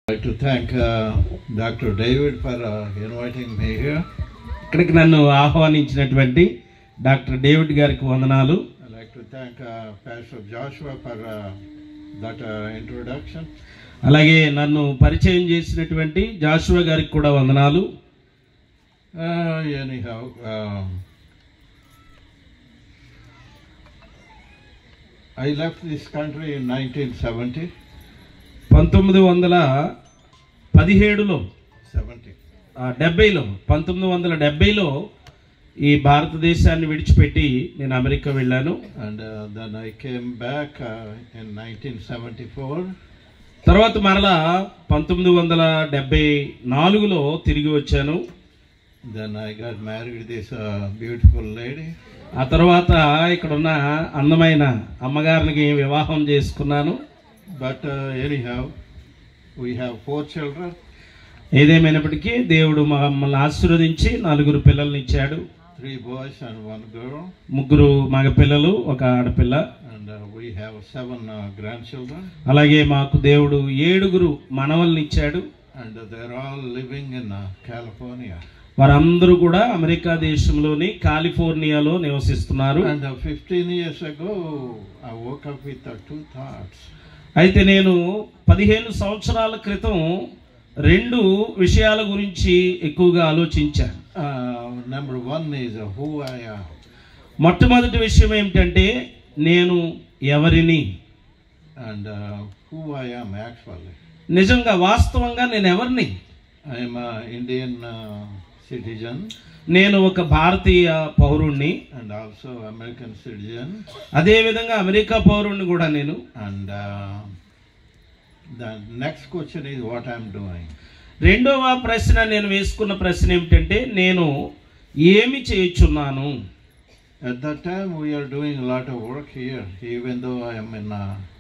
I'd like to thank Dr. David for inviting me here. ఇక్కడికి నన్ను ఆహ్వానించినటువంటి doctor David గారికి వందనాలు. I'd like to thank Pastor Joshua for that introduction. అలాగే నన్ను పరిచయం చేసినటువంటి జాషువా గారికి కూడా వందనాలు. Anyhow, I left this country in 1970. 1917లో 1970లో ఈ భారతదేశాన్ని విడిచిపెట్టి నేను అమెరికా వెళ్ళాను. And then I came back in 1974. తర్వాత మరలా 1974లో తిరిగి వచ్చాను. Then I got married to this beautiful lady. ఆ తర్వాత ఇక్కడున్న అందమైన అమ్మగారికి వివాహం చేసుకున్నాను. But anyhow, we have 4 children. ఏదేమైనప్పటికీ దేవుడు మమ్మల్ని ఆశీర్వదించి 4 పిల్లల్ని ఇచ్చాడు. 3 boys and 1 girl. 3 మగ పిల్లలు, 1 ఆడపిల్ల. And we have 7 grandchildren. అలాగే మాకు దేవుడు 7 మనవల్ని ఇచ్చాడు. And they're all living in California. వారందరూ కూడా అమెరికా దేశంలోని కాలిఫోర్నియాలో నివసిస్తున్నారు. And 15 years ago, I woke up with 2 thoughts. అయితే నేను 15 సంవత్సరాల క్రితం 2 విషయాల గురించి ఎక్కువగా ఆలోచించాను. Number 1 is who I am. మొట్టమొదటి విషయం ఏమిటంటే నేను ఎవరిని. And who I am actually. నిజంగా వాస్తవంగా నేను ఎవరిని. I am an Indian citizen. నేను ఒక భారతీయ పౌరుణ్ణి. And also American citizen. అదే విధంగా అమెరికా పౌరుణ్ణి కూడా నేను. And the next question is what I'm doing. రెండవ ప్రశ్న నేను వేసుకున్న ప్రశ్న ఏమిటంటే నేను ఏమి చేయుచున్నాను. At that time we are doing a lot of work here, even though I am in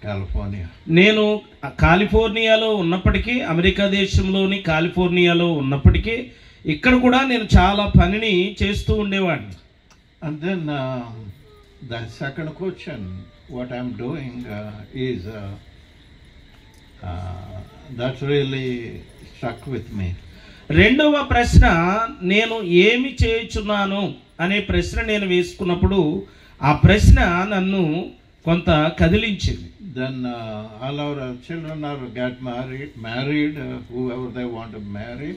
California. నేను కాలిఫోర్నియాలో ఉన్నప్పటికీ, అమెరికా దేశంలోని కాలిఫోర్నియాలో ఉన్నప్పటికీ ఇక్కడ కూడా నేను చాలా పనిని చేస్తూ ఉండేవాడిని. And then the second question, what I'm doing is that really stuck with me. రెండవ ప్రశ్న నేను ఏమి చేయుచున్నాను అనే ప్రశ్న నేను వేసుకున్నప్పుడు ఆ ప్రశ్న నన్ను కొంత కదిలించింది. Then all our children are get married, whoever they want to marry.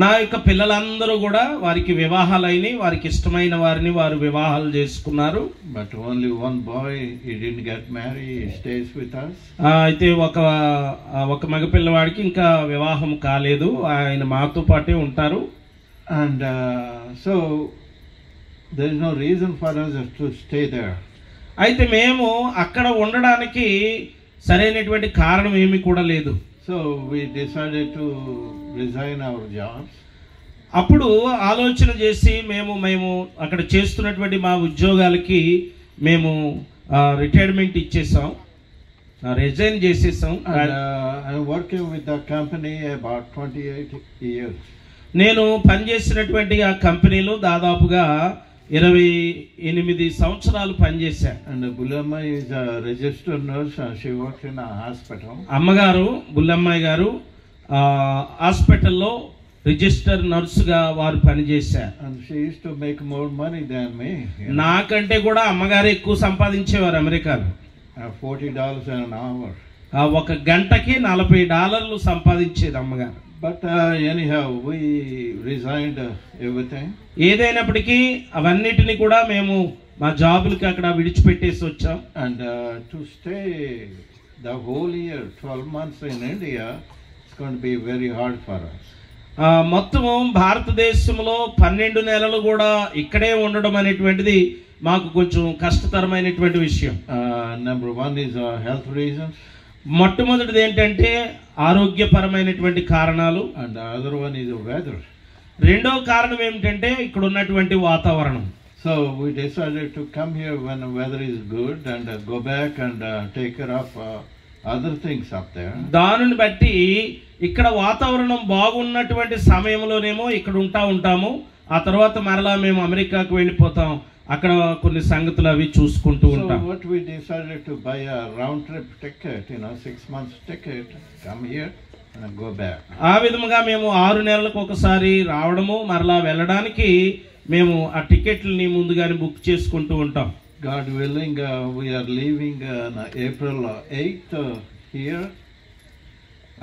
నా యొక్క పిల్లలందరూ కూడా వారికి వివాహాలైనవి, వారికి ఇష్టమైన వారిని వారు వివాహాలు చేసుకున్నారు. But only one boy, he didn't get married, he stays with us. అయితే ఒక మగ పిల్లవాడికి ఇంకా వివాహం కాలేదు, ఆయన మాతో పాటే ఉంటారు. And so there is no reason for us to stay there. అయితే మేము అక్కడ ఉండడానికి సరైనటువంటి కారణం ఏమీ కూడా లేదు. So we decided to resign our jobs. అప్పుడు ఆలోచన చేసి మేము అక్కడ చేస్తున్నటువంటి మా ఉద్యోగాలకి మేము రిటైర్మెంట్ ఇచ్చేసాం, రిజైన్ చేసేసాం. I'm working with the company about 28 years. నేను పనిచేసినటువంటి ఆ కంపెనీలో దాదాపుగా 28 సంవత్సరాలు పనిచేశాను. And Bulamma is a registered nurse and she works in a hospital. అమ్మగారు బుల్లమ్మాయి గారు హాస్పిటల్లో రిజిస్టర్ నర్సుగా వారు పనిచేశారు. And she used to make more money than me. నాకంటే కూడా అమ్మగారు ఎక్కువ సంపాదించేవారు అమెరికాలో. $40 an hour. ఒక గంటకి $40 సంపాదించేది అమ్మగారు. But anyhow, we resigned everything. ఏదైనప్పటికీ అవన్నిటిని కూడా మేము మా జాబులకి అక్కడ విడిచిపెట్టేసి వచ్చాం. And to stay the whole year, 12 months in India, it's going to be very hard for us. మొత్తం భారతదేశంలో 12 నెలలు కూడా ఇక్కడే ఉండడం అనేటువంటిది మాకు కొంచెం కష్టతరమైనటువంటి విషయం. Number 1 is health reasons. మొట్టమొదటిది ఏంటంటే ఆరోగ్యపరమైనటువంటి కారణాలు. And the other one is the weather. రెండవ కారణం ఏమిటంటే ఇక్కడ ఉన్నటువంటి వాతావరణం. So we decided to come here when the weather is good and go back and take care of other things up there. దానిని బట్టి ఇక్కడ వాతావరణం బాగున్నటువంటి సమయంలోనేమో ఇక్కడ ఉంటాము, ఆ తర్వాత మరలా మేము అమెరికాకు వెళ్ళిపోతాం, అక్కడ కొన్ని సంగతులు అవి చూసుకుంటూ ఉంటాం. So what we decided to buy a round trip ticket, 6 months ticket, come here. and go back. ఆ విధముగా మేము 6 నెలలకు ఒకసారి రావడము మరలా వెళ్ళడానికి మేము ఆ టికెట్లని ముందుగానే బుక్ చేసుకుంటూ ఉంటాం. God willing, we are leaving on April 8th here,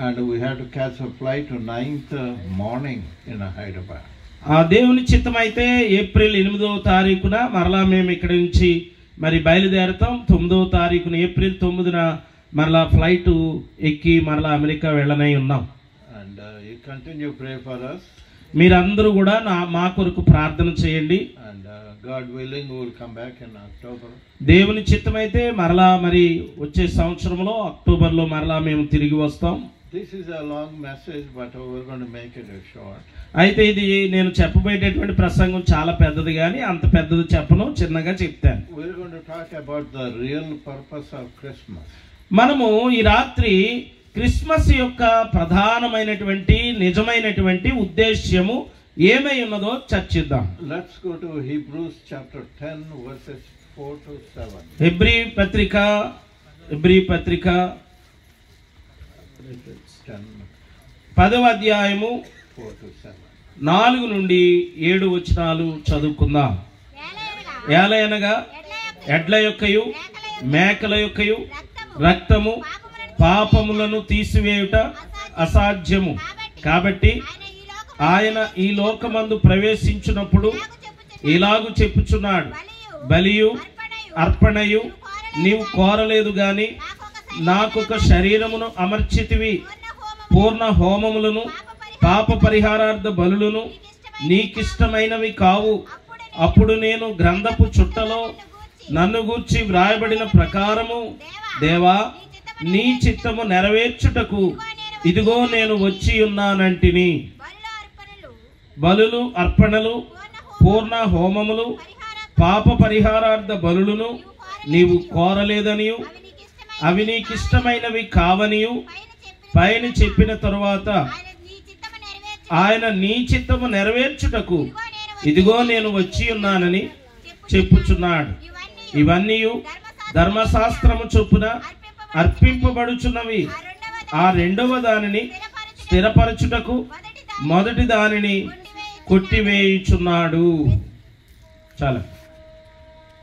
and we had to catch a flight to 9th morning in Hyderabad. ఆ దేవుని చిత్తం అయితే ఏప్రిల్ 8వ తారీఖున మరలా మేము ఇక్కడ నుంచి మరి బయలుదేరుతాం. 9వ తారీఖున ఏప్రిల్ 9న మరలా ఫ్లైట్ ఎక్కి మరలా అమెరికా వెళ్ళనై ఉన్నాం. And you continue pray for us. మీరందరూ కూడా మా కొరకు ప్రార్థన చేయండి. And God willing, we will come back in October. దేవుని చిత్తం అయితే మరలా మరి వచ్చే సంవత్సరంలో అక్టోబర్లో మరలా మేము తిరిగి వస్తాం. This is a long message, but we're going to make it short. అయితే ఇది నేను చెప్పబోయేటటువంటి ప్రసంగం చాలా పెద్దది, కానీ అంత పెద్దది చెప్పను, చిన్నగా చెప్తాను. We're going to talk about the real purpose of Christmas. మనము ఈ రాత్రి క్రిస్మస్ యొక్క ప్రధానమైనటువంటి నిజమైనటువంటి ఉద్దేశ్యము ఏమై ఉన్నదో చర్చిద్దాం. Let's go to Hebrews chapter 10 verses 4 to 7. Hebrew పత్రిక 10వ అధ్యాయము 4 to 7. 4 నుండి 7 వచనాలు చదువుకుందాం. ఏలయనగా ఎడ్ల యొక్కయు మేకల యొక్కయు రక్తము పాపములను తీసివేయుట అసాధ్యము. కాబట్టి ఆయన ఈ లోకమందు ప్రవేశించినప్పుడు ఇలాగు చెప్పుచున్నాడు, బలియు అర్పణయు నీవు కోరలేదు గాని నాకొక శరీరమును అమర్చితివి, పూర్ణ హోమములను పాప పరిహారార్థ బలులను నీకిష్టమైనవి కావు. అప్పుడు నేను గ్రంథపు చుట్టలో నన్ను గూర్చి వ్రాయబడిన ప్రకారము దేవా నీ చిత్తము నెరవేర్చుటకు ఇదిగో నేను వచ్చి ఉన్నానంటిని. బలులు అర్పణలు పూర్ణ హోమములు పాప పరిహారార్థ బలులను నీవు కోరలేదనియు అవి నీకిష్టమైనవి కావనియు పైన చెప్పిన తరువాత ఆయన నీ చిత్తము నెరవేర్చుటకు ఇదిగో నేను వచ్చి ఉన్నానని చెప్పుచున్నాడు. ఇవన్నీ ధర్మశాస్త్రము చొప్పున అర్పింపబడుచున్నవి. ఆ రెండవ దానిని స్థిరపరచుటకు మొదటి దానిని కొట్టివేయుచున్నాడు. చాలా.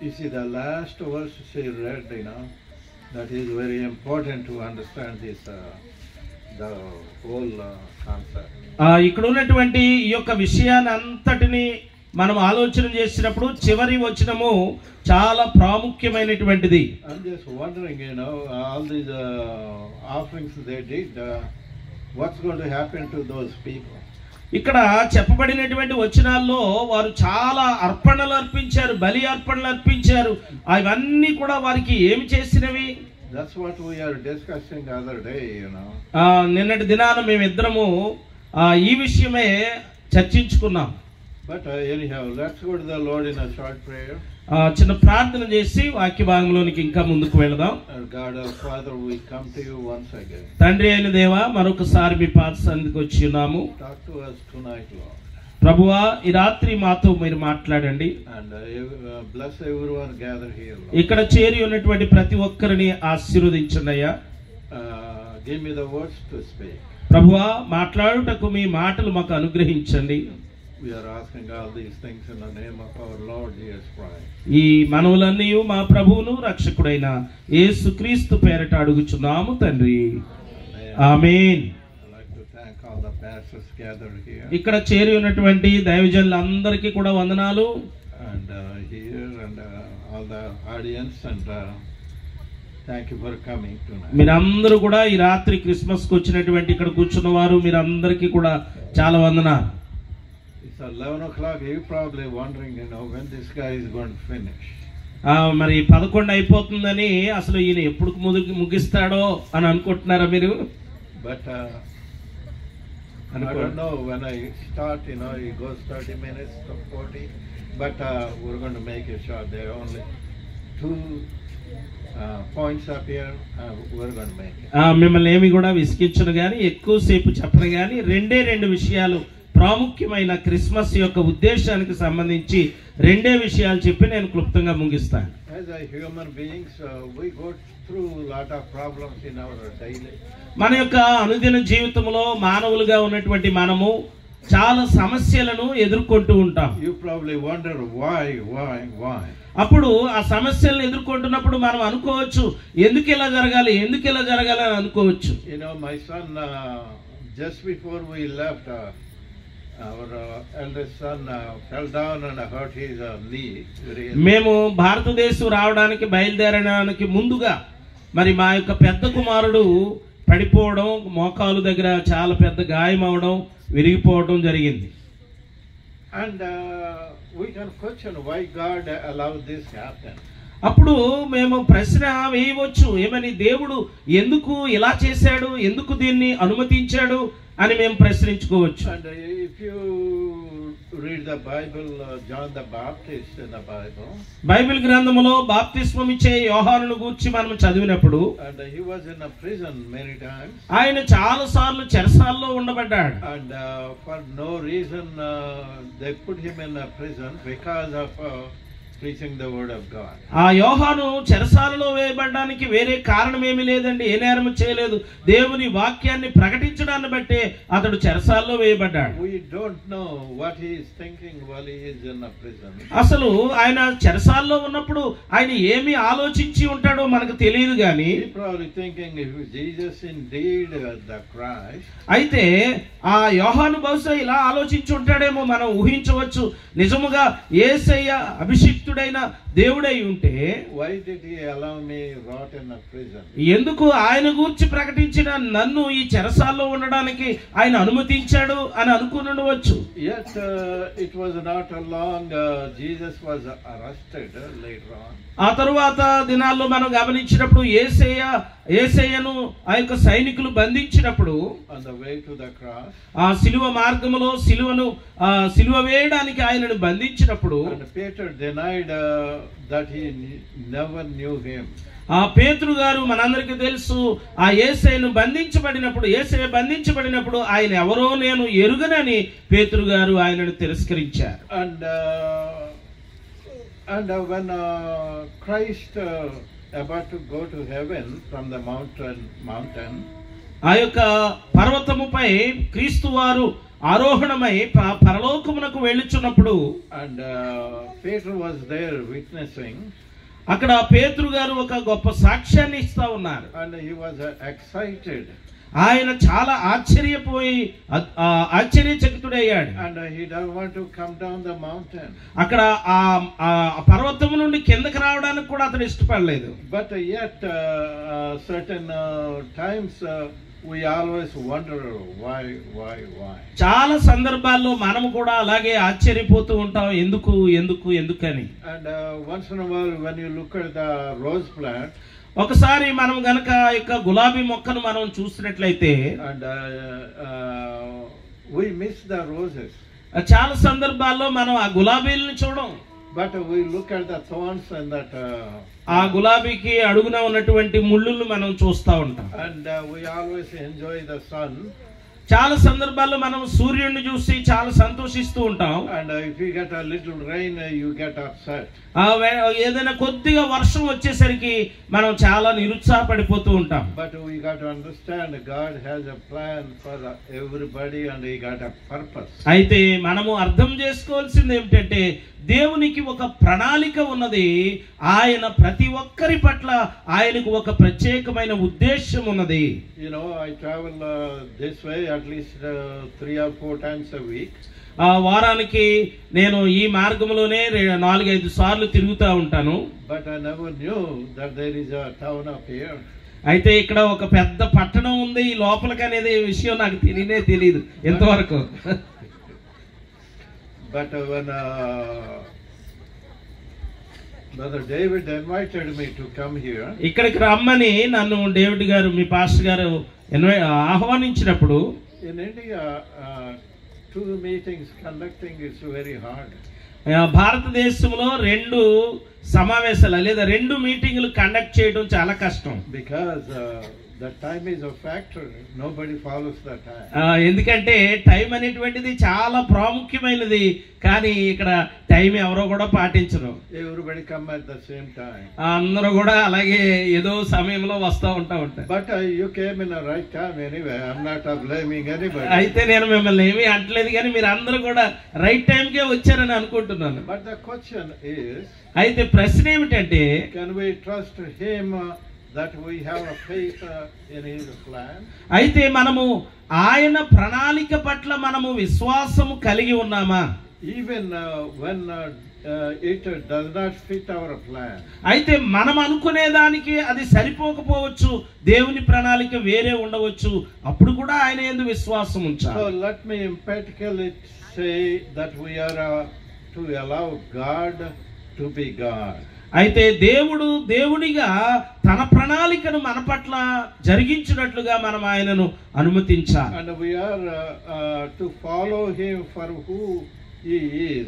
You see, the last verse she read, that is very important to understand this, the whole concept. ఇక్కడ ఉన్నటువంటి ఈ యొక్క విషయాన్ని అంతటిని మనం ఆలోచన చేసినప్పుడు చివరి వచనము చాలా ప్రాముఖ్యమైనటువంటిది. I'm just wondering, all these offerings they did, what's going to happen to those people? ఇక్కడ చెప్పబడినటువంటి వచనాల్లో వారు చాలా అర్పణలు అర్పించారు, బలి అర్పణలు అర్పించారు. అవన్నీ కూడా వారికి ఏమి చేసినవి? That's what we are discussing the other day, నిన్నటి దినాన మేమిద్దరము ఈ విషయమే చర్చించుకున్నాం. But anyhow, let's go to the Lord in a short prayer. చిన్న ప్రార్థన చేసి వాక్య భాగంలోనికి ఇంకా ముందుకు వెళదాం. God our Father, we come to you once again. తండ్రి అయిన దేవా, మరొకసారి మీ పాద సన్నిధికి వచ్చి ఉన్నాము. Talk to us tonight, Lord. ప్రభువా, ఈ రాత్రి మాతో మీరు మాట్లాడండి. And bless everyone gathered here, Lord. ఇక్కడ చేరి ఉన్నటువంటి ప్రతి ఒక్కరిని ఆశీర్వదించండి అయ్యా. Give me the words to speak. ప్రభువా, మాట్లాడుటకు మీ మాటలు మాకు అనుగ్రహించండి. We are asking all these things in the name of our Lord Jesus Christ. ఈ మనవులన్నీ మా ప్రభువును రక్షకుడైన యేసుక్రీస్తు పేరట అడుగుచున్నాము తండ్రి. ఆమేన్. I'd like to thank all the pastors gathered here. ఇక్కడ చేరి ఉన్నటువంటి దైవజనులందరికీ కూడా వందనాలు. And here and all the audience, and thank you for coming tonight. మీరందరూ కూడా ఈ రాత్రి క్రిస్మస్ కు వచ్చినటువంటి ఇక్కడ కూర్చున్న వారు మీరందరికీ కూడా చాలా వందనాలు. It's 11 o'clock. You're probably wondering, when this guy is going to finish. మరి 11 అయిపోతుందని అసలు ఈయన ఎప్పుడు ముగిస్తాడో అని అనుకుంటున్నారా మీరు? But I don't know, when I start, it goes 30 minutes to 40. But we're going to make it short. There are only 2 points up here. We're going to make it. మిమ్మల్ని ఏమి కూడా విసిగించను కానీ ఎక్కువసేపు చెప్పను కానీ 2 విషయాలు ప్రాముఖ్యమైన క్రిస్మస్ యొక్క ఉద్దేశానికి సంబంధించి 2 విషయాలు చెప్పి నేను క్లుప్తంగా ముగిస్తాను. As a human beings, we go through a lot of problems in our daily. మన యొక్క అనుదిన జీవితంలో మానవులుగా ఉన్నటువంటి మనము చాలా సమస్యలను ఎదుర్కొంటూ ఉంటాం. You probably wonder why. అప్పుడు ఆ సమస్యలను ఎదుర్కొంటున్నప్పుడు మనం అనుకోవచ్చు ఎందుకు ఇలా జరగాలి అని అనుకోవచ్చు. You know, my son, just before we left, our eldest son fell down and hurt his knee. మేము భారతదేశం రావడానికి బయలుదేరడానికి ముందుగా మరి మా యొక్క పెద్ద కుమారుడు పడిపోవడం, మోకాలు దగ్గర చాలా పెద్ద గాయం అవడం, విరిగిపోవడం జరిగింది. And we can question why God allowed this happen. అప్పుడు మేము ప్రశ్న వేయవచ్చు, ఏమని దేవుడు ఎందుకు ఇలా చేశాడు, ఎందుకు దీన్ని అనుమతించాడు అని మేము ప్రశ్నించుకోవచ్చు. And if you read the Bible, John the Baptist in the Bible, Bible గ్రంథములో బాప్తిస్మం ఇచ్చే యోహానును గూర్చి మనం చదివినప్పుడు, and he was in a prison many times, ఆయన చాలా సార్లు చెరసాల్లో ఉండబడ్డాడు. and for no reason they put him in a prison because of preaching the word of God. ఆ యోహాను చెరసాలలో వేయబడడానికి వేరే కారణం ఏమీ లేదండి, ఏ నేరము చేయలేదు, దేవుని వాక్యాన్ని ప్రకటించడాన్ని బట్టే అతడు చెరసాలలో వేయబడ్డాడు. We don't know what he is thinking while he is in a prison. అసలు ఆయన చెరసాలలో ఉన్నప్పుడు ఆయన ఏమి ఆలోచించి ఉంటాడో మనకు తెలియదు గాని, He probably thinking if Jesus indeed the Christ. అయితే ఆ యోహాను బహుశా ఇలా ఆలోచించి ఉంటాడేమో మనం ఊహించవచ్చు. నిజముగా యేసయ్య అభిషిక్తుడైన దేవుడై ఉంటే why did he allow me rot in a prison? ఎందుకు ఆయన గూర్చి ప్రకటించిన నన్ను ఈ చెరసాల్లో ఉండడానికి ఆయన అనుమతించాడు అని అనుకునవచ్చు. Yet it was not long Jesus was arrested later on. ఆ తరువాత దినాల్లో మనం గమనించినప్పుడు యేసయ్యను ఆ యొక్క సైనికులు బంధించినప్పుడు, On the way to the cross, ఆ సిలువ మార్గములో సిలువ వేయడానికి ఆయనను బంధించినప్పుడు, and Peter denied that he never knew him. ఆ పేతురు గారు మనందరికీ తెలుసు, ఆ యేసయ్యను యేసయ్య బంధించబడినప్పుడు ఆయన ఎవరో నేను ఎరుగనని పేతురు గారు ఆయనను తిరస్కరించారు. And when Christ about to go to heaven from the mountain, ఆ యొక్క పర్వతముపై క్రీస్తు వారు ఆరోహణమై పరలోకమునకు వెళ్ళుచున్నప్పుడు, and Peter was there witnessing, అక్కడ పేతురు గారు ఒక గొప్ప సాక్ష్యాన్ని ఇస్తా ఉన్నారు. and he was excited, ఆయన చాలా ఆశ్చర్యచకితుడయ్యాడు. and he didn't want to come down the mountain. అక్కడ ఆ పర్వతం నుండి కిందకి రావడానికి కూడా అతడు ఇష్టపడలేదు. But yet certain times we always wonder why. చాలా సందర్భాల్లో మనము కూడా అలాగే ఆశ్చర్యపోతూ ఉంటాం, ఎందుకని. And once in a while when you look at the rose plant, ఒకసారి మనం గనక యొక్క గులాబీ మొక్కను మనం చూసినట్లయితే, and we miss the roses. చాలా సందర్భాల్లో మనం ఆ గులాబీలను చూడం, but we look at the thorns and that ఆ గులాబీకి అడుగున ఉన్నటువంటి ముళ్ళులను మనం చూస్తూ ఉంటాం. and we always enjoy the sun. చాలా సందర్భాల్లో మనం సూర్యుడిని చూసి చాలా సంతోషిస్తూ ఉంటాం. And if you get a little rain, you get upset. ఏదైనా కొద్దిగా వర్షం వచ్చేసరికి మనం చాలా నిరుత్సాహపడిపోతూ ఉంటాం. But we got to understand God has a plan for everybody and he got a purpose. అయితే మనము అర్థం చేసుకోవాల్సింది ఏమిటంటే, దేవునికి ఒక ప్రణాళిక ఉన్నది. ఆయన ప్రతి ఒక్కరి పట్ల ఆయనకు ఒక ప్రత్యేకమైన ఉద్దేశం ఉన్నది. You know, I travel this way at least 3 or 4 times a week. వారానికి నేను ఈ మార్గంలోనే 4-5 సార్లు తిరుగుతూ ఉంటాను. But I never knew that there is a town up here. అయితే ఇక్కడ ఒక పెద్ద పట్టణం ఉంది ఈ లోపలికి అనేది విషయం నాకు తెలియదు ఎంతవరకు. But when Brother David invited me to come here, ఇక్కడికి రమ్మని నన్ను డేవిడ్ గారు, మీ పాస్టర్ గారు ఆహ్వానించినప్పుడు, in India 2 meetings conducting is very hard. భారతదేశంలో 2 సమావేశాలు లేదా 2 మీటింగులు కండక్ట్ చేయడం చాలా కష్టం. Because The time is a factor. Nobody follows the time. ఎందుకంటే టైం అనేటువంటిది చాలా ప్రాముఖ్యమైనది, కానీ ఇక్కడ టైం ఎవరో కూడా పాటించరు. Everybody come at the same time. అందరూ కూడా అలాగే ఏదో సమయంలో వస్తూ ఉంటారు. But you came in the right time anyway. I'm not blaming anybody. అయితే నేను మిమ్మల్ని ఏమీ అంటలేదు, కానీ మీరు అందరూ కూడా రైట్ టైంకే వచ్చారని అనుకుంటున్నాను. But the question is, అయితే ప్రశ్న ఏమిటంటే, can we trust him that we have a faith in his plan? అయితే మనము ఆయన ప్రణాళిక పట్ల మనము విశ్వాసము కలిగి ఉన్నామా? Even when it does not fit our plan. అయితే మనం అనుకునే దానికి అది సరిపోకపోవచ్చు, దేవుని ప్రణాళిక వేరే ఉండవచ్చు, అప్పుడు కూడా ఆయన యందు విశ్వాసం ఉంచాలి. So let me emphatically say that we are to allow God to be God. అయితే దేవుడు దేవునిగా తన ప్రణాళికను మన పట్ల జరిగించినట్లుగా మనం ఆయనను అనుమతించాలి. And we are to follow him for who he is.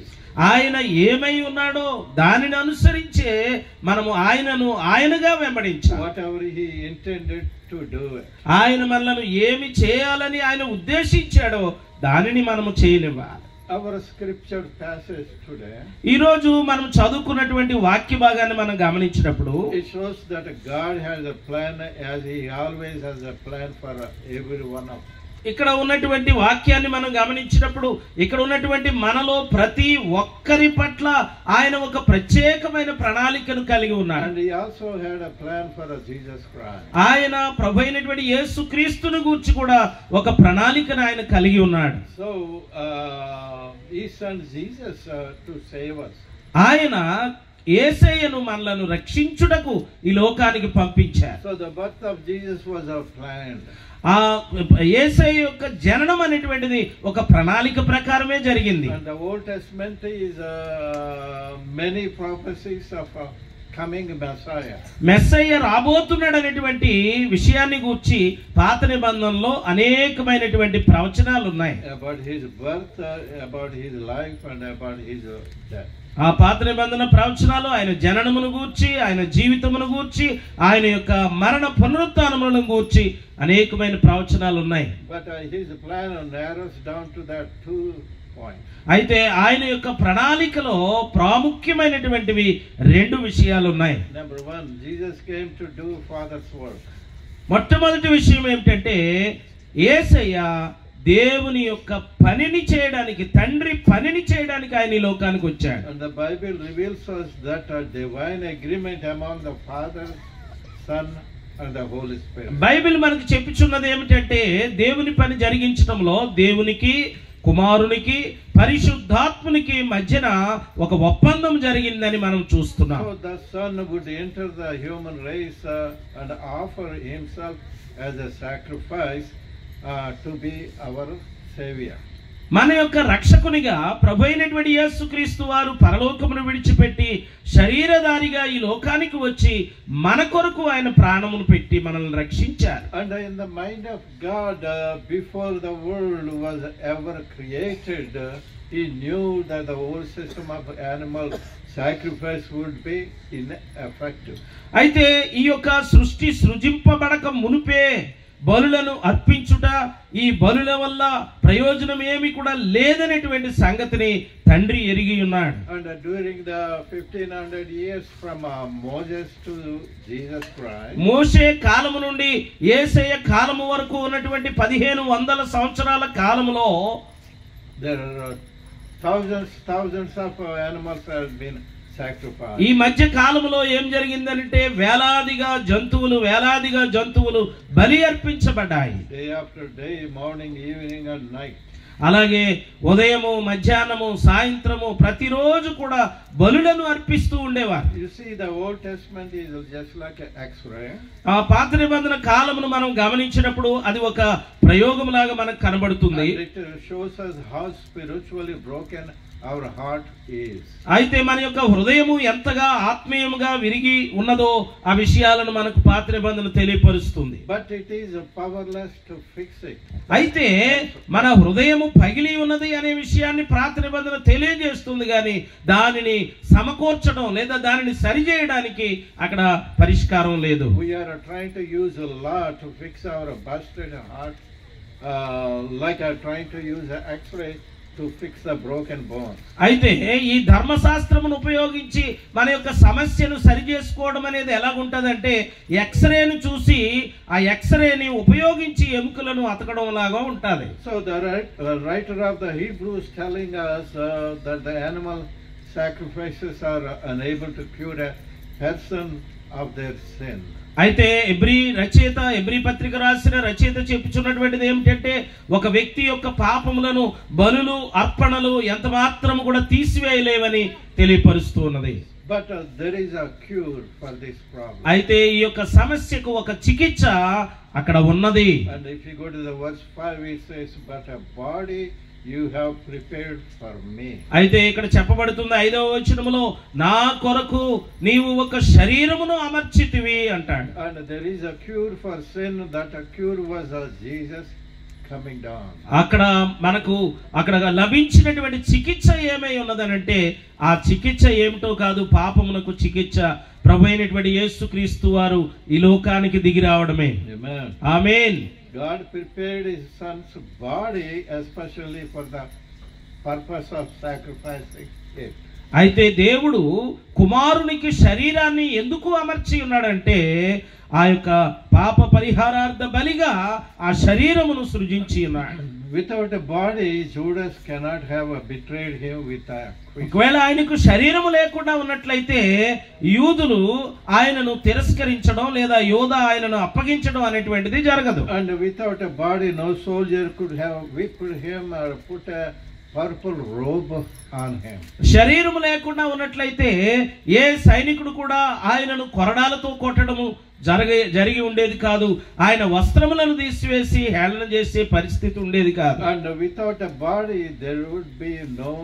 ఆయన ఏమై ఉన్నాడో దానిని అనుసరించే మనము ఆయనను ఆయనగా వెంబడించాలి. Whatever he intended to do. ఆయన మనలను ఏమి చేయాలని ఆయన ఉద్దేశించాడో దానిని మనము చేయనివ్వాలి. Our scripture passage today, ఈ రోజు మనం చదువుకున్నటువంటి వాక్య భాగాన్ని మనం గమనించినప్పుడు it shows that God has a plan, as he always has a plan for every one of us. ఇక్కడ ఉన్నటువంటి వాక్యాన్ని మనం గమనించినప్పుడు ఇక్కడ ఉన్నటువంటి మనలో ప్రతి ఒక్కరి పట్ల ఆయన ఒక ప్రత్యేకమైన ప్రణాళికను కలిగి ఉన్నాడు. And he also had a plan for Jesus Christ. ఆయన ప్రభు అయినటువంటి యేసుక్రీస్తును గూర్చి కూడా ఒక ప్రణాళికను ఆయన కలిగి ఉన్నాడు. So he sent Jesus to save us. ఆయన యేసయ్యను మనలను రక్షించుటకు ఈ లోకానికి పంపించారు. So the birth of Jesus was a plan. ఆ యేసయ్య యొక్క జననం అనేటువంటిది ఒక ప్రణాళిక ప్రకారమే జరిగింది. And the Old Testament is many prophecies of coming Messiah. Messiah రాబోతున్నాడు అనేటువంటి విషయాన్ని గూర్చి పాత నిబంధనలో అనేకమైనటువంటి ప్రవచనాలు ఉన్నాయి. About his birth, about his life and about his death. ఆ పాత నిబంధన ప్రవచనాలు ఆయన జననమును గూర్చి, ఆయన జీవితమును గూర్చి, ఆయన యొక్క మరణ పునరుత్థానములను గూర్చి అనేకమైన ప్రవచనాలు ఉన్నాయి. But his plan narrows down to that 2 points. అయితే ఆయన యొక్క ప్రణాళికలో ప్రాముఖ్యమైనటువంటివి 2 విషయాలు ఉన్నాయి. Number 1, Jesus came to do Father's work. మొట్టమొదటి విషయం ఏమిటంటే యేసయ్య దేవుని యొక్క పనిని చేయడానికి, తండ్రి పనిని చేయడానికి ఆయన ఈ లోకానికి వచ్చాడు. And the Bible reveals us that a divine agreement among the Father, Son and the Holy Spirit. Bible మనకు చెప్పుచున్నది ఏమిటంటే దేవుని పని జరిగించడంలో దేవునికి, కుమారునికి, పరిశుద్ధాత్మునికి మధ్యన ఒక ఒప్పందం జరిగిందని మనం చూస్తున్నాం. So the Son would enter the human race and offer himself as a sacrifice to be our Savior. మన యొక్క రక్షకునిగా ప్రభు అయినటువంటి యేసుక్రీస్తు వారు పరలోకమును విడిచిపెట్టి శరీరధారిగా ఈ లోకానికి వచ్చి మన కొరకు ఆయన ప్రాణమును పెట్టి మనల్ని రక్షించారు. And in the mind of God, before the world was ever created, he knew that the whole system of animal sacrifice would be ineffective. అయితే ఈ యొక్క సృష్టి సృజింపబడక మునుపే బలులను అర్పించుట, ఈ బలుల వల్ల ప్రయోజనం ఏమి కూడా లేదనేటువంటి సంగతిని తండ్రి ఎరిగి ఉన్నాడు. And during the 1500 years from Moses to Jesus Christ, మోషే కాలము నుండి యేసయ్య కాలము వరకు ఉన్నటువంటి 1500 సంవత్సరాల కాలములో there are thousands of animals have been sacrificed. ఈ మధ్య కాలములో ఏం జరిగిందంటే వేలాదిగా జంతువులు బలి అర్పించబడ్డాయి. Day after day, morning, evening and night. అలాగే ఉదయము, మధ్యాహ్నము, సాయంత్రము ప్రతిరోజు కూడా బలులను అర్పిస్తూ ఉండేవారు. You see, the Old Testament is just like an X-ray. ఆ పాత నిబంధన కాలమును మనం గమనించినప్పుడు అది ఒక ప్రయోగం లాగా మనకు కనబడుతుంది. And it shows us how spiritually broken our heart is. అయితే మన యొక్క హృదయము ఎంతగా ఆత్మీయముగా విరిగి ఉన్నదో ఆ విషయాలను మనకు పాత నిబంధన తెలియపరుస్తుంది. But it is powerless to fix it. అయితే మన హృదయము పగిలి ఉన్నది అనే విషయాన్ని పాత నిబంధన తెలియజేస్తుంది, కానీ దానిని సమకూర్చడం లేదా దానిని సరిచేయడానికి అక్కడ పరిష్కారం లేదు. We are trying to use a law to fix our busted heart, like are trying to use an X-ray to fix the broken bone. అయితే ఈ ధర్మశాస్త్రమును ఉపయోగించి మన యొక్క సమస్యను సరి చేసుకోవడం అనేది ఎలాగుంటదంటే ఎక్స్రేను చూసి ఆ ఎక్స్రేని ఉపయోగించి ఎముకలను అతకడం లాగా ఉంటది. So the writer of the Hebrews telling us that the animal sacrifices are unable to cure a person of their sin. అయితే ఎబ్రీ పత్రిక రాసిన రచయిత చెప్పుచున్నటువంటిది ఏమిటంటే ఒక వ్యక్తి యొక్క పాపములను బలులు అర్పణలు ఎంత మాత్రము కూడా తీసివేయలేవని తెలియపరుస్తూ ఉన్నది. But there is a cure for this problem. అయితే ఈ యొక్క సమస్యకు ఒక చికిత్స అక్కడ ఉన్నది. And if you go to the verse 5, it says, but a body you have prepared for me. అయితే ఇక్కడ చెప్పబడుతుంది 5వ వచనములో నా కొరకు నీవు ఒక శరీరమును అమర్చితివి అంటాడు. And there is a cure for sin. That a cure was Jesus coming down. అక్కడ లభించినటువంటి చికిత్స ఏమై ఉన్నదనంటే ఆ చికిత్స ఏమిటో కాదు, పాపమునకు చికిత్స ప్రభువైనటువంటి యేసుక్రీస్తు వారు ఈ లోకానికి దిగి రావడమే. ఆమేన్. God prepared his son's body especially for the purpose of sacrificing it. అయితే దేవుడు కుమారునికి శరీరాన్ని ఎందుకు అమర్చి ఉన్నాడంటే ఆ యొక్క పాప పరిహారార్థ బలిగా ఆ శరీరమును సృజించి ఉన్నాడు. Without a body, Judas cannot have betrayed him with a quick. ఒకవేళ ఆయనకు శరీరము లేకుండా ఉన్నట్లయితే యూదులు ఆయనను తిరస్కరించడం లేదా యోధ ఆయనను అప్పగించడం అనేటువంటిది జరగదు. And without a body, no soldier could have whipped him or put a purple robe on him. శరీరము లేకుండా ఉన్నట్లయితే ఏ సైనికుడు కూడా ఆయనను కొరడాలతో కొట్టడము జరిగి ఉండేది కాదు. ఆయన వస్త్రములను తీసివేసి హేళన చేసే పరిస్థితి ఉండేది కాదు. And without a body there would be no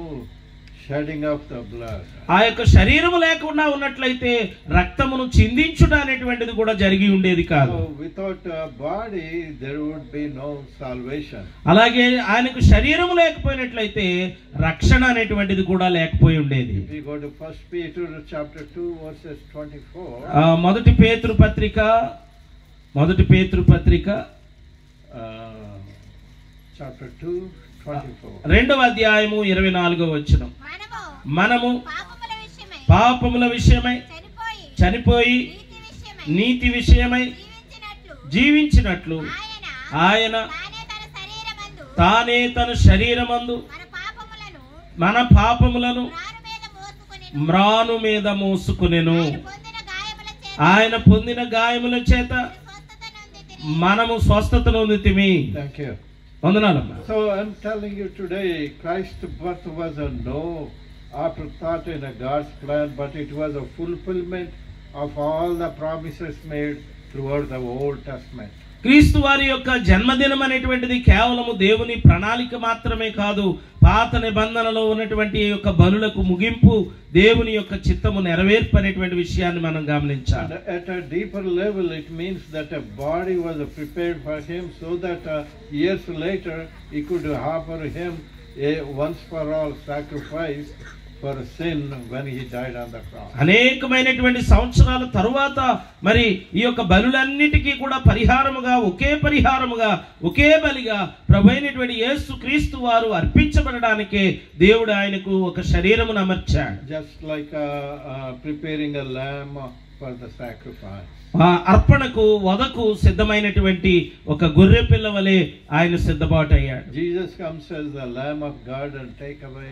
shedding of the blood. ఆ యొక్క శరీరము లేకుండా ఉన్నట్లయితే రక్తమును చిందించుట అనేటువంటిది కూడా జరిగి ఉండేది కాదు. So without a body there would be no salvation. అలాగే ఆయనకు శరీరము లేకపోయినట్లయితే రక్షణ అనేటువంటిది కూడా లేకపోయి ఉండేది. If you go to 1 Peter chapter 2 verses 24. మొదటి పేతురు పత్రిక chapter 2 24. 2వ అధ్యాయము 24వ వచనం. మనము పాపముల విషయమై చనిపోయి నీతి విషయమై జీవించినట్లు ఆయన తానే తన శరీరమందు మన పాపములను మ్రాను మీద మోసుకునెను. ఆయన పొందిన గాయముల చేత మనము స్వస్థత నొందితిమి. Thank you. వందనాలమ్మా. So I'm telling you today, Christ's birth was a no afterthought in a God's plan, but it was a fulfillment of all the promises made throughout the Old Testament. క్రీస్తు వారి యొక్క జన్మదినం అనేటువంటిది కేవలము దేవుని ప్రణాళిక మాత్రమే కాదు, పాత నిబంధనలో ఉన్నటువంటి యొక్క బలులకు ముగింపు, దేవుని యొక్క చిత్తము నెరవేర్పు అనేటువంటి విషయాన్ని మనం గమనించాలి. At a deeper level it means that a body was prepared for him so that years later he could offer him a once for all sacrifice for sin when he died on the cross. అనేకమైనటువంటి సంవత్సరాల తరువాత మరి ఈ యొక్క బలులన్నిటికీ కూడా పరిహారముగా ఒకే బలిగా ప్రభువైనటువంటి యేసుక్రీస్తు వారు అర్పించబడడానికే దేవుడు ఆయనకు ఒక శరీరమును అమర్చాడు. Just like preparing a lamb for the sacrifice. అర్పణకు వదకు సిద్ధమైనటువంటి ఒక గొర్రె పిల్ల వలె ఆయన సిద్ధపాటు అయ్యాడు. Jesus comes as the Lamb of God and take away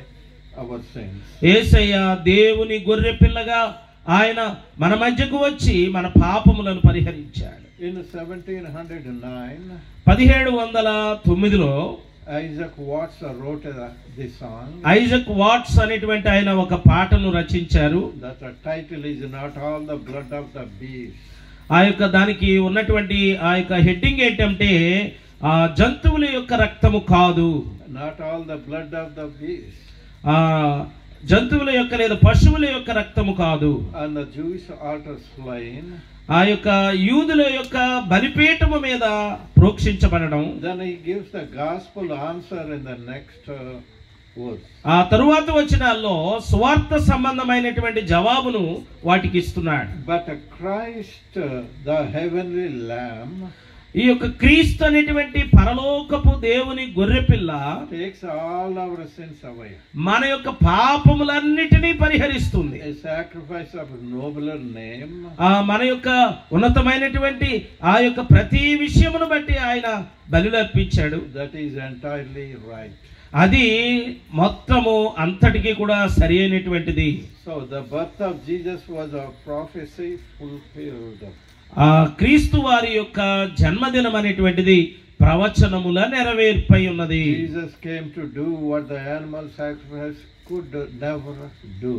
our sins. యేసయ్య దేవుని గొర్రె పిల్లగా ఆయన మన మధ్యకు వచ్చి మన పాపములను పరిహరించాడు. In 1709 1709లో Isaac Watts wrote this song. Isaac Watts అనేటువంటి ఆయన ఒక పాటను రచించారు. That the title is Not All the Blood of the Beast. ఆ యొక్క దానికి ఉన్నటువంటి ఆ యొక్క హెడ్డింగ్ ఏంటంటే జంతువుల యొక్క రక్తము కాదు. Not all the blood of the beast. జంతువుల యొక్క లేదా పశువుల యొక్క రక్తము కాదు. And the Jewish altar slain. ఆ యొక్క యూదుల యొక్క బలిపీఠము మీద ప్రోక్షించబడడం. Then he gives the gospel answer in the next verse. ఆ తరువాత వచనాల్లో సువార్త సంబంధమైనటువంటి జవాబును వాటికి ఇస్తున్నాడు. But Christ, the heavenly lamb, ఈ యొక్క క్రీస్తు అనేటువంటి పరలోకపు దేవుని గొర్రెపిల్ల takes all our sins away. మన యొక్క పాపములన్నిటినీ పరిహరిస్తుంది. A sacrifice of nobler name. మన యొక్క ఉన్నతమైనటువంటి ఆ యొక్క ప్రతి విషయమును బట్టి ఆయన బలులు అర్పించాడు. That is entirely right. అది మొత్తము అంతటికి కూడా సరి అయినటువంటిది. So the birth of Jesus was a prophecy fulfilled. క్రీస్తు వారి యొక్క జన్మదినం అనేటువంటిది ప్రవచనముల నెరవేర్పై ఉన్నది. Jesus came to do what the animal sacrifice could never do.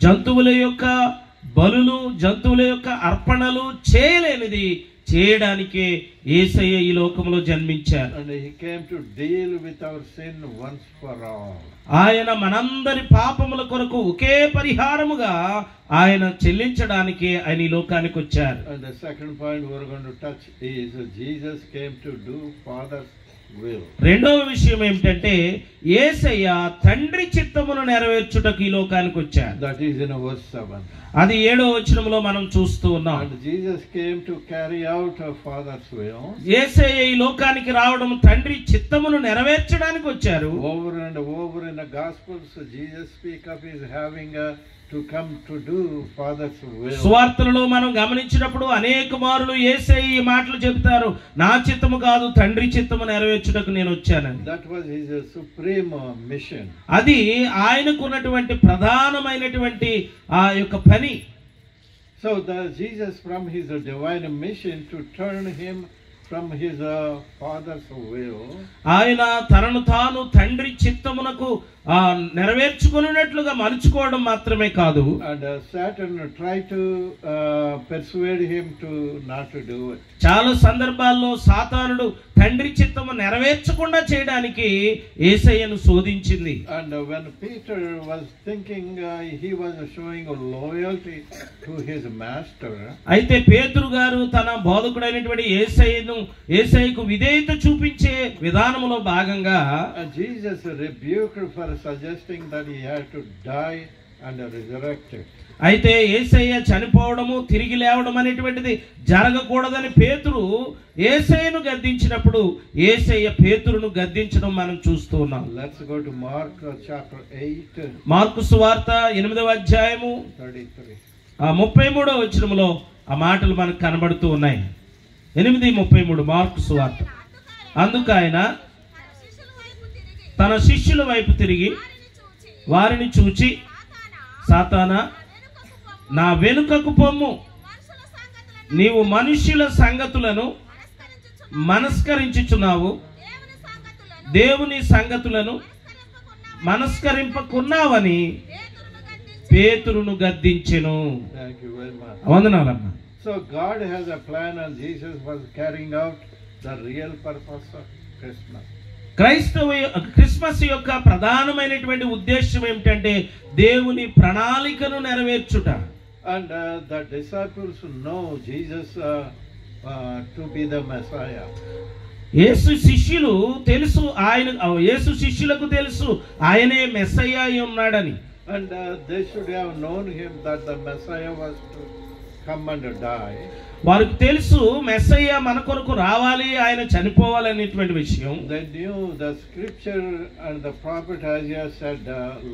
జంతువుల యొక్క బలులు, జంతువుల యొక్క అర్పణలు చేయలేనిది చేయడానికే యేసయ్య ఈ లోకంలో జన్మించారు. And he came to deal with our sin once for all. ఆయన మనందరి పాపముల కొరకు ఒకే పరిహారముగా ఆయన చెల్లించడానికి ఆయన ఈ లోకానికి వచ్చారు. And the second point we're going to touch is Jesus came to do Father's will. రెండవ విషయం ఏమిటంటే యేసయ్య తండ్రి చిత్తమును నెరవేర్చుటకు ఈ లోకానికి వచ్చారు. That is in verse 7. అది 7వ వచనంలో మనం చూస్తూ ఉన్నాం. And Jesus came to carry out Father's will. యేసయ్య ఈ లోకానికి రావడం తండ్రి చిత్తమును నెరవేర్చడానికి వచ్చారు. Over and over in the Gospels, Jesus speak of his having to come to do Father's will. సువార్తలలో మనం గమనించినప్పుడు అనేక మారులు యేసయ్య ఈ మాటలు చెబుతారు, నా చిత్తము కాదు తండ్రి చిత్తము నెరవేర్చుటకు నేను వచ్చానని. That was his supreme mission. అది ఆయనకు ఉన్నటువంటి ప్రధానమైనటువంటి ఆ యొక్క పని. So Jesus from his divine mission to turn him from his Father's will. ఆయన తనను తాను తండ్రి చిత్తమునకు నెరవేర్చుకున్నట్లుగా మలుచుకోవడం మాత్రమే కాదు. And Satan tried to persuade him to not to do it. చాలా సందర్భాల్లో సాతానుడు తండ్రి చిత్తము నెరవేర్చకుండా చేయడానికి యేసయ్యను శోధించింది. And when Peter was thinking he was showing loyalty to his master. అయితే పేతురు గారు తన బోధకుడైనటువంటి యేసయ్యకు విధేయత చూపించే విధానములో భాగంగా Jesus rebuked for suggesting that he had to die and resurrected. అయితే యేసయ్య చనిపోవడము తిరిగి లేవడం అనేటువంటిది జరగకూడదని పేతురు యేసయ్యను గద్దించినప్పుడు యేసయ్య పేతురును గద్దించడం మనం చూస్తూ ఉన్నాం. Let's go to Mark chapter 8. Mark సువార్త 8వ అధ్యాయము 33వ వచనములో ఆ మాటలు మనకు కనబడుతూ ఉన్నాయి. 8:33 మార్కు సువార్త. అందుకు ఆయన తన శిష్యుల వైపు తిరిగి వారిని చూచి, సాతానా, నా వెనుకకు పొమ్ము, నీవు మనుష్యుల సంగతులను మనస్కరించుచున్నావు, దేవుని సంగతులను మనస్కరింపకున్నావని పేతురును గద్దించెను. వందనాలమ్మా. So God has a plan and Jesus was carrying out the real purpose of Christmas. Christmas యొక్క ప్రధానమైనటువంటి ఉద్దేశం ఏమిటంటే దేవుని ప్రణాళికను నెరవేర్చుట. And the disciples know Jesus to be the Messiah. యేసు శిష్యులు తెలుసు, యేసు శిష్యులకు తెలుసు ఆయనే మెస్సయ్య అయి ఉన్నాడని. And they should have known him that the Messiah was to come and die. వారికి తెలుసు మెస్సయ్య మన కొరకు రావాలి, ఆయన చనిపోవాలనేటువంటి విషయం. They knew the scripture and the prophet Isaiah said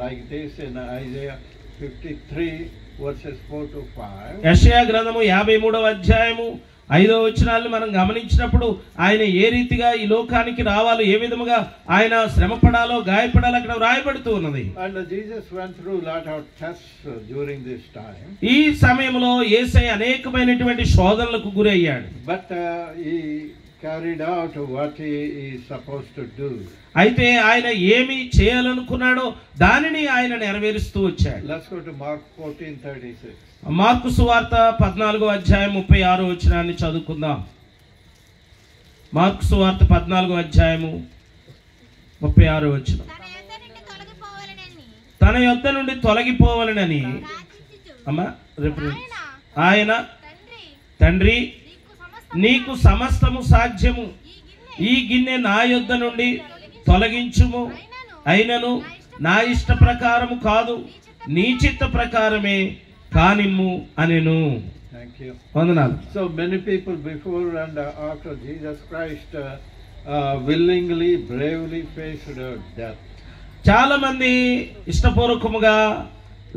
like this in Isaiah 53 verses 4 to 5. యెషయా గ్రంథము 53వ అధ్యాయము 5వ వచనాలను మనం గమనించినప్పుడు ఆయన ఏ రీతిగా ఈ లోకానికి రావాలి, ఏ విధముగా ఆయన శ్రమపడాలో గాయపడాలో అక్కడ వ్రాయబడుతూ ఉన్నది. And Jesus went through a lot of tests during this time. ఈ సమయంలో యేసయ్య అనేకమైనటువంటి శోధనలకు గురయ్యాడు. But he carried out what he is supposed to do. అయితే ఆయన ఏమి చేయాలనుకున్నాడో దానిని ఆయన నెరవేరుస్తూ వచ్చాడు. Let's go to Mark 14:36. Mark సువార్త 14వ అధ్యాయం 36వ వచనాన్ని చదువుకుందాం. మార్కు సువార్త 14వ అధ్యాయము 36వ వచనం. తన యొద్ద నుండి తొలగిపోవాలని అమ్మా ఆయన తండ్రి నీకు సమస్తము సాధ్యము, ఈ గిన్నె నా యొద్ద నుండి తొలగించుము, అయినను నా ఇష్ట ప్రకారము కాదు నీ చిత్త ప్రకారమే కానిమ్ము అనెను. వందనాలు. So many people before and after Jesus Christ willingly, bravely faced death. చాలా మంది ఇష్టపూర్వకముగా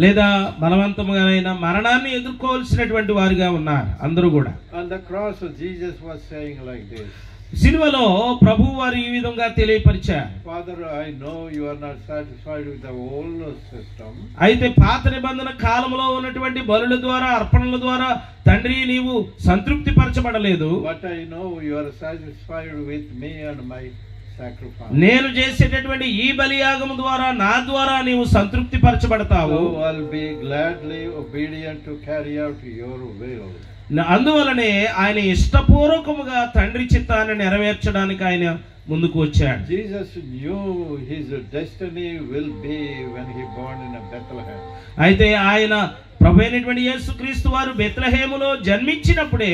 లేదా బలవంతముగానైనా మరణాన్ని ఎదుర్కోవాల్సినటువంటి వారిగా ఉన్నారు అందరూ కూడా. On the cross Jesus was saying like this. సిలువలో ప్రభువు వారు ఈ విధంగా తెలియపరిచారు. Father, I know you are not satisfied with the old system. అయితే పాత నిబంధన కాలంలో ఉన్నటువంటి బలుల ద్వారా అర్పణల ద్వారా తండ్రి నీవు సంతృప్తి పరచబడలేదు. But I know you are satisfied with me and my sacrifice. నేను చేసేటటువంటి ఈ బలియాగము ద్వారా నా ద్వారా నీవు సంతృప్తి పరచబడతావు. So I'll be gladly obedient to carry out your will. అందువలనే ఆయన ఇష్టపూర్వకముగా తండ్రి చిత్తాన్ని నెరవేర్చడానికి ఆయన ముందుకు వచ్చాడు. Jesus knew his destiny will be when he born in Bethlehem. అయితే ఆయన ప్రభు అయినటువంటి యేసుక్రీస్తు వారు బెత్లెహేములో జన్మించినప్పుడే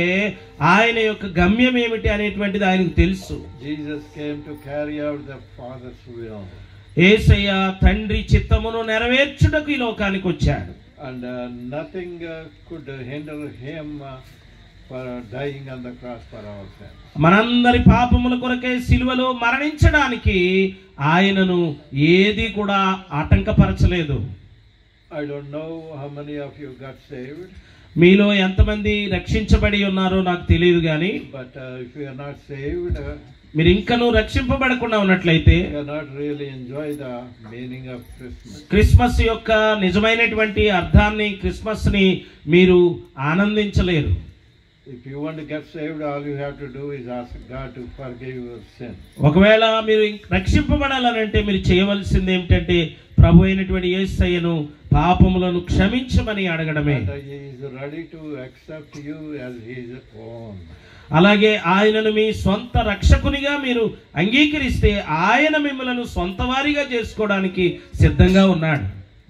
ఆయన యొక్క గమ్యం ఏమిటి అనేటువంటిది ఆయనకు తెలుసు. Jesus came to carry out the Father's will. యేసయ్య తండ్రి చిత్తమును నెరవేర్చుటకు ఈ లోకానికి వచ్చాడు. And nothing could hinder him for dying on the cross for our sins. మనందరి పాపముల కొరకే సిలువలో మరణించడానికి ఆయనను ఏది కూడా ఆటంకపరచలేదు. I don't know how many of you got saved. మీలో ఎంతమంది రక్షించబడి ఉన్నారో నాకు తెలియదు కానీ, but if you are not saved, మీరు ఇంకనూ రక్షింపబడకుండా ఉన్నట్లయితే you cannot really enjoy the meaning of Christmas. Christmas యొక్క నిజమైనటువంటి అర్థాన్ని, క్రిస్మస్ ని మీరు ఆనందించలేరు. If you want to get saved, all you have to do is ask God to forgive your sin. ఒకవేళ మీరు రక్షింపబడాలనంటే మీరు చేయవలసింది ఏమిటంటే ప్రభు అయినటువంటి యేసయ్యను పాపములను క్షమించమని అడగడమే. He is ready to accept you as his own. అలాగే ఆయనను మీ సొంత రక్షకునిగా మీరు అంగీకరిస్తే ఆయన మిమ్మల్ని సొంత వారిగా చేసుకోవడానికి సిద్ధంగా ఉన్నాడు.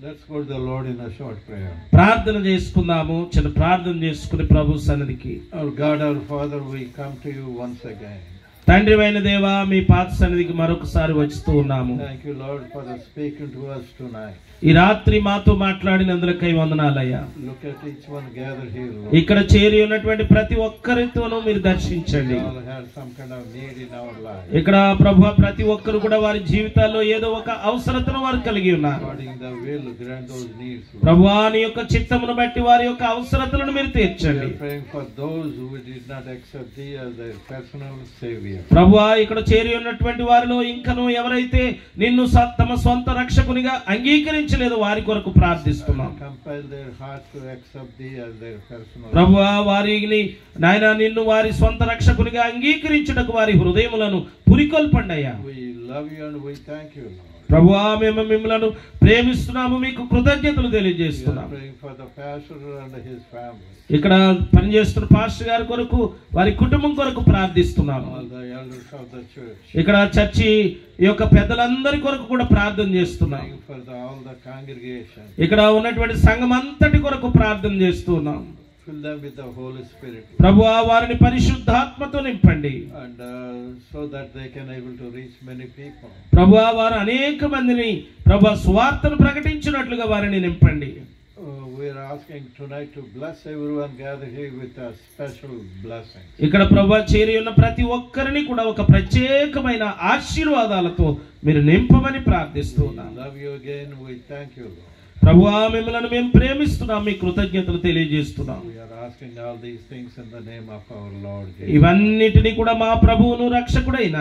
Let's go to the Lord in a short prayer. ప్రార్థన చేసుకుందాము. చిన్న ప్రార్థన చేసుకుని ప్రభు సన్నిధికి. Our God, our Father, we come to you once again. తండ్రి అయిన దేవా, మీ పాద సన్నిధికి మరొకసారి వస్తూ ఉన్నాము. Thank you, Lord, for speaking to us tonight. ఈ రాత్రి మాతో మాట్లాడినందుకై వందనాలయ్యా. Look at each one gathered here, Lord. ఇక్కడ చేరి ఉన్నటువంటి ప్రతి ఒక్కరితోనూ మీరు దర్శించండి. We all have some kind of need in our life. ఇక్కడ ప్రభువా ప్రతి ఒక్కరు కూడా వారి జీవితాల్లో ఏదో ఒక అవసరతను వారు కలిగి ఉన్నారు. According the will, grant those needs, Lord. ప్రభువా నీ యొక్క చిత్తమును బట్టి వారి యొక్క అవసరతలను మీరు తీర్చండి. We are praying for those who did not accept thee as their personal savior. ప్రభువా ఇక్కడ చేరి ఉన్నటువంటి వారిలో ఇంకనూ ఎవరైతే నిన్ను తమ సొంత రక్షకునిగా అంగీకరించలేదు వారి కొరకు ప్రార్థిస్తున్నాం. Compel their hearts to accept thee as their personal. ప్రభువా వారిని నాయనా నిన్ను వారి సొంత రక్షకునిగా అంగీకరించుటకు వారి హృదయములను పురికొల్పండి అయ్యా. We love you and we thank you, Lord. ప్రభువా మేము మిమ్మల్ని ప్రేమిస్తున్నాము, మీకు కృతజ్ఞతలు తెలియజేస్తున్నాము. Praying for the pastor and his family. ఇక్కడ పనిచేస్తున్న పాస్టర్ గారి కొరకు వారి కుటుంబం కొరకు ప్రార్థిస్తున్నాము. All the elders of the church. ఇక్కడ చర్చి యొక్క పెద్దలందరి కొరకు కూడా ప్రార్థన చేస్తున్నాం. Praying for all the congregation. ఇక్కడ ఉన్నటువంటి సంఘం అంతటి కొరకు ప్రార్థన చేస్తున్నాం. Fill them with the Holy Spirit. ప్రభువా వారిని పరిశుద్ధాత్మతో నింపండి. And so that they can able to reach many people. ప్రభువా వారు అనేక మందిని ప్రభువా సువార్తను ప్రకటించినట్లుగా వారిని నింపండి. We are asking tonight to bless everyone gathered here with a special blessing. ఇక్కడ ప్రభువా చేరి ఉన్న ప్రతి ఒక్కరిని కూడా ఒక ప్రత్యేకమైన ఆశీర్వాదాలతో మీరు నింపమని ప్రార్థిస్తున్నాం. Love you again. We thank you, Lord. ప్రభువా మిమ్మల్ని మేము ప్రేమిస్తున్నాం, మీ కృతజ్ఞతలు తెలియజేస్తున్నాం. We are asking all these things in the name of our Lord Jesus. ఇవన్నిటిని కూడా మా ప్రభువును రక్షకుడైన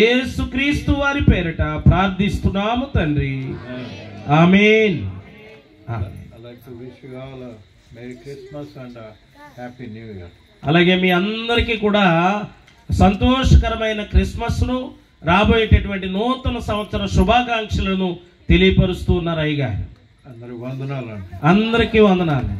యేసుక్రీస్తు వారి పేరిట ప్రార్థిస్తున్నాము తండ్రి. ఆమేన్. I'd like to wish you all a Merry Christmas and a Happy New Year. అలాగే మీ అందరికీ కూడా సంతోషకరమైన క్రిస్మస్ ను రాబోయేటటువంటి నూతన సంవత్సర శుభాకాంక్షలను తెలియపరుస్తూ ఉన్నారు అయ్యగారు. అందరికీ వందనాలు. అందరికీ వందనాలు.